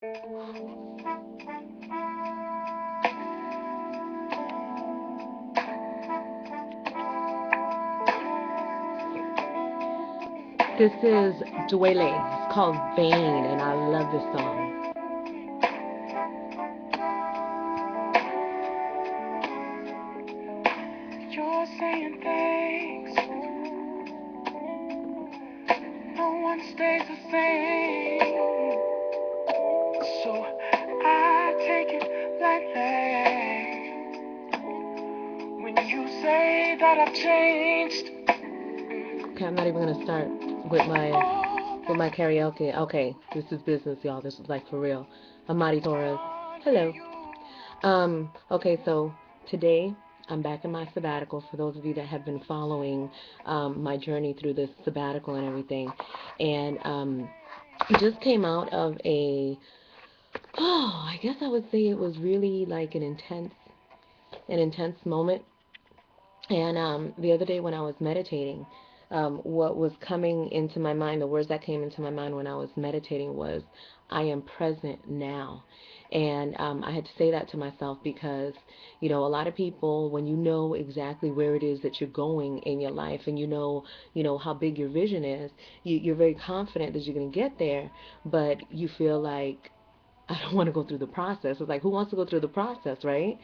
This is Duele. It's called Vain, and I love this song. You're saying things, no one stays the same. So I take it lightly when you say that I've changed. Okay, I'm not even gonna start with my karaoke. Okay, this is business, y'all. This is like for real. Amadi Torres. Hello. Okay, so today I'm back in my sabbatical. For those of you that have been following my journey through this sabbatical and everything, and I just came out of I guess I would say it was really like an intense moment. And the other day when I was meditating, what was coming into my mind, the words that came into my mind when I was meditating was, I am present now. And I had to say that to myself because, a lot of people, when you know exactly where it is that you're going in your life and how big your vision is, you're very confident that you're going to get there, but you feel like, I don't want to go through the process. It's like, who wants to go through the process, right?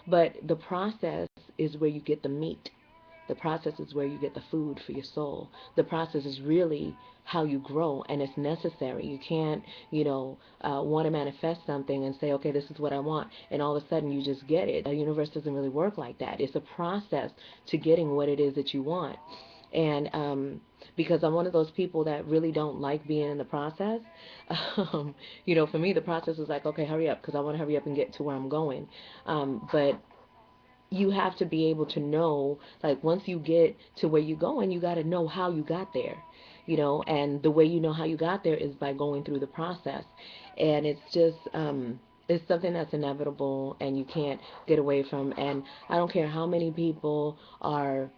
But the process is where you get the meat. The process is where you get the food for your soul. The process is really how you grow, and it's necessary. You can't, want to manifest something and say, okay, this is what I want, and all of a sudden you just get it. The universe doesn't really work like that. It's a process to getting what it is that you want. And because I'm one of those people that really don't like being in the process, for me, the process is like, okay, hurry up, because I want to hurry up and get to where I'm going. But you have to be able to know, like, once you get to where you're going, you got to know how you got there, and the way you know how you got there is by going through the process. And it's just, it's something that's inevitable and you can't get away from. And I don't care how many people are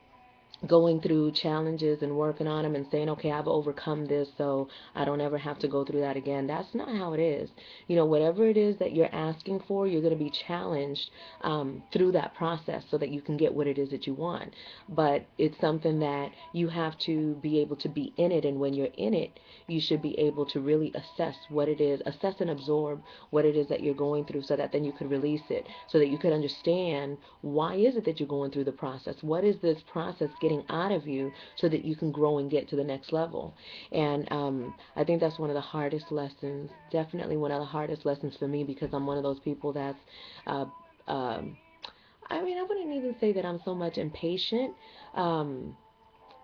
going through challenges and working on them and saying, okay, I've overcome this, so I don't ever have to go through that again. That's not how it is. Whatever it is that you're asking for, you're going to be challenged through that process so that you can get what it is that you want. But it's something that you have to be able to be in it, and when you're in it, you should be able to really assess what it is, assess and absorb what it is that you're going through, so that then you can release it, so that you can understand why is it that you're going through the process. What is this process getting out of you so that you can grow and get to the next level? And I think that's one of the hardest lessons, definitely one of the hardest lessons for me, because I'm one of those people that's, uh, um, I mean, I wouldn't even say that I'm so much impatient.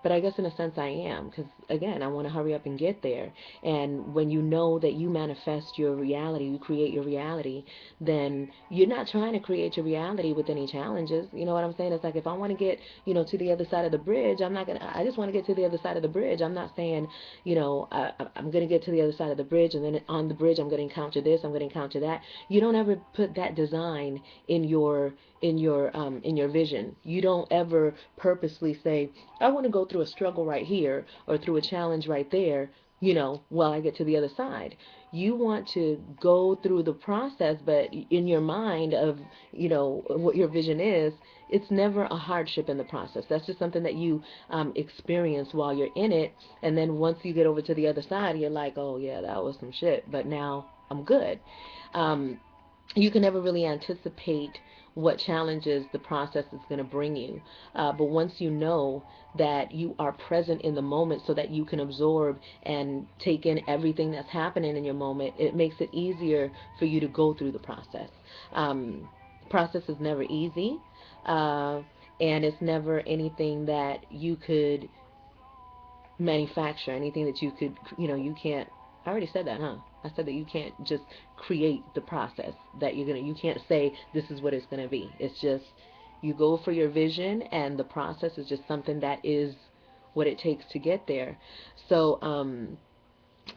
But I guess in a sense I am, because again, I want to hurry up and get there. And when you know that you manifest your reality, you create your reality, then you're not trying to create your reality with any challenges. You know what I'm saying? It's like, if I want to get, to the other side of the bridge, I just want to get to the other side of the bridge. I'm not saying, I'm going to get to the other side of the bridge, and then on the bridge I'm going to encounter this, I'm going to encounter that. You don't ever put that design in your vision. You don't ever purposely say, I want to go through a struggle right here or through a challenge right there, while I get to the other side. You want to go through the process, but in your mind of, what your vision is, it's never a hardship in the process. That's just something that you experience while you're in it. And then once you get over to the other side, you're like, oh, yeah, that was some shit, but now I'm good. Um, you can never really anticipate what challenges the process is going to bring you. But once you know that you are present in the moment so that you can absorb and take in everything that's happening in your moment, it makes it easier for you to go through the process. Um, Process is never easy, uh, and it's never anything that you could manufacture, anything that you could, you can't. I already said that, huh? I said that you can't just create the process that you can't say this is what it's gonna be. It's just, you go for your vision, and the process is just something that is what it takes to get there. So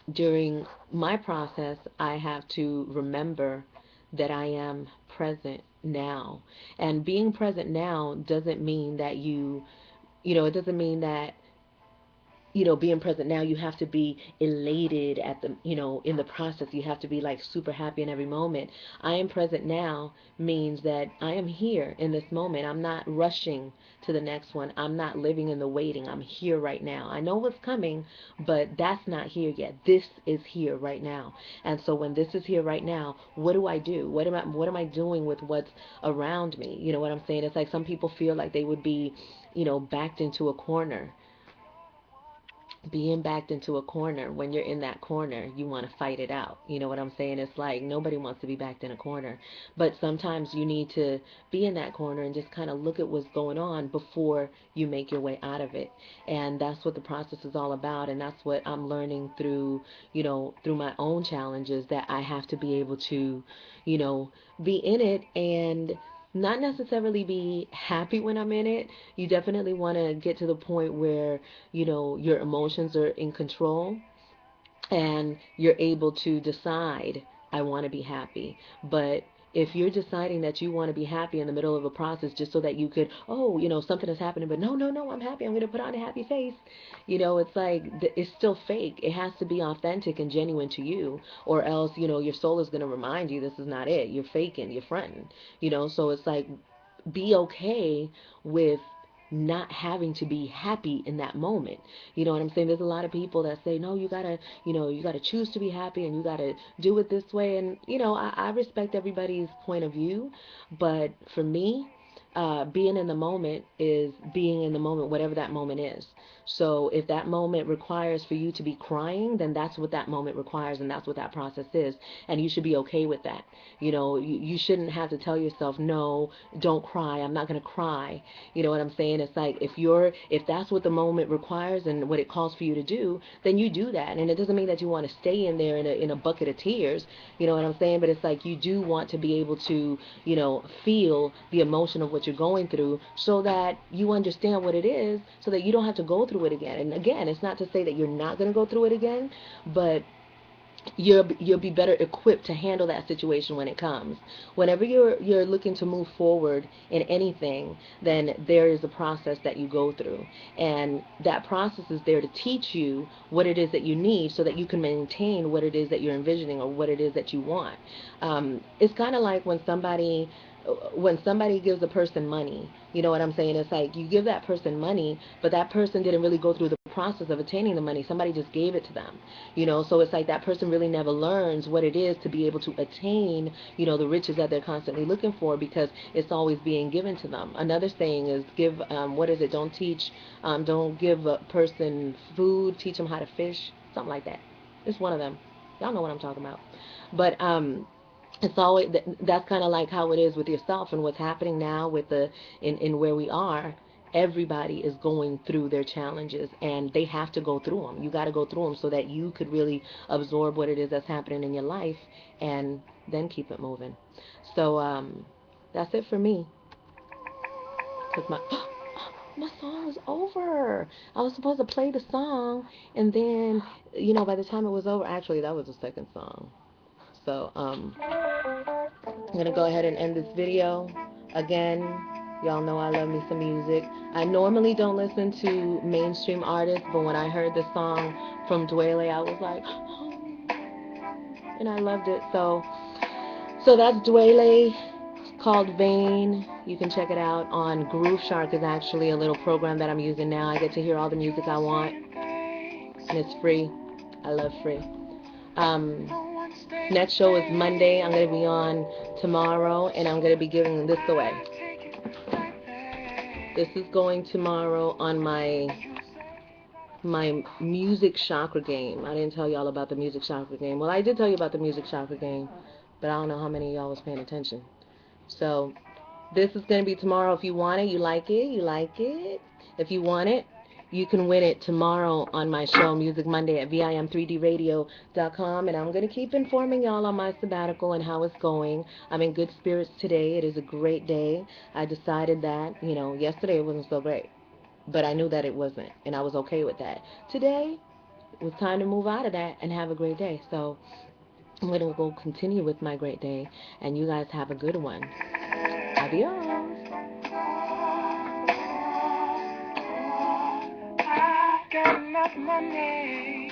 during my process, I have to remember that I am present now. And being present now doesn't mean that it doesn't mean that being present now, you have to be elated at the, in the process. You have to be like super happy in every moment. I am present now means that I am here in this moment. I'm not rushing to the next one. I'm not living in the waiting. I'm here right now. I know what's coming, but that's not here yet. This is here right now. And so when this is here right now, what do I do? What am I doing with what's around me? You know what I'm saying? It's like some people feel like they would be, backed into a corner. Being backed into a corner, when you're in that corner, you want to fight it out. You know what I'm saying? It's like nobody wants to be backed in a corner. But sometimes you need to be in that corner and just kind of look at what's going on before you make your way out of it. And that's what the process is all about. And that's what I'm learning through, through my own challenges, that I have to be able to, you know, be in it and not necessarily be happy when I'm in it. You definitely want to get to the point where, your emotions are in control and you're able to decide, I want to be happy. But if you're deciding that you want to be happy in the middle of a process just so that you could, oh, something is happening, but no, no, no, I'm happy, I'm going to put on a happy face. It's like it's still fake. It has to be authentic and genuine to you, or else, your soul is going to remind you this is not it. You're faking, you're fronting. So it's like, be okay with not having to be happy in that moment. You know what I'm saying? There's a lot of people that say, no, you gotta choose to be happy and you gotta do it this way. And, I respect everybody's point of view, but for me, being in the moment is being in the moment, whatever that moment is. So if that moment requires for you to be crying, then that's what that moment requires, and that's what that process is. And you should be okay with that. You shouldn't have to tell yourself, no, don't cry. I'm not going to cry. You know what I'm saying? It's like, if that's what the moment requires and what it calls for you to do, then you do that. And it doesn't mean that you want to stay in there in a bucket of tears. You know what I'm saying? But it's like, you do want to be able to, feel the emotion of what you're going through so that you understand what it is, so that you don't have to go through it again. And again, it's not to say that you're not going to go through it again, but you'll be better equipped to handle that situation when it comes. Whenever you're looking to move forward in anything, then there is a process that you go through, and that process is there to teach you what it is that you need so that you can maintain what it is that you're envisioning or what it is that you want. It's kind of like when somebody gives a person money. You know what I'm saying? It's like, you give that person money, but that person didn't really go through the process of attaining the money. Somebody just gave it to them. So it's like that person really never learns what it is to be able to attain, the riches that they're constantly looking for, because it's always being given to them. Another saying is, what is it? Don't give a person food, teach them how to fish, something like that. It's one of them. Y'all know what I'm talking about. But it's always that's kind of like how it is with yourself and what's happening now with in where we are. Everybody is going through their challenges, and they have to go through them. You got to go through them so that you could really absorb what it is that's happening in your life, and then keep it moving. So that's it for me. Cause my song is over. I was supposed to play the song, and then, by the time it was over, actually that was the second song. So I'm gonna go ahead and end this video. Again, y'all know I love me some music. I normally don't listen to mainstream artists, but when I heard this song from Dwele, I was like, and I loved it. So that's Dwele. It's called Vain. You can check it out on Groove Shark. Is actually a little program that I'm using now. I get to hear all the music I want, and it's free. I love free. Um, Next show is Monday. I'm going to be on tomorrow, and I'm going to be giving this away. This is going tomorrow on my music chakra game. I didn't tell y'all about the music chakra game. Well, I did tell you about the music chakra game, but I don't know how many of y'all was paying attention. So this is going to be tomorrow. If you want it, you like it, you like it. If you want it, you can win it tomorrow on my show, Music Monday, at VIM3DRadio.com. And I'm going to keep informing y'all on my sabbatical and how it's going. I'm in good spirits today. It is a great day. I decided that, yesterday it wasn't so great, but I knew that it wasn't, and I was okay with that. Today, it was time to move out of that and have a great day. So I'm going to go continue with my great day, and you guys have a good one. Adios. got enough money.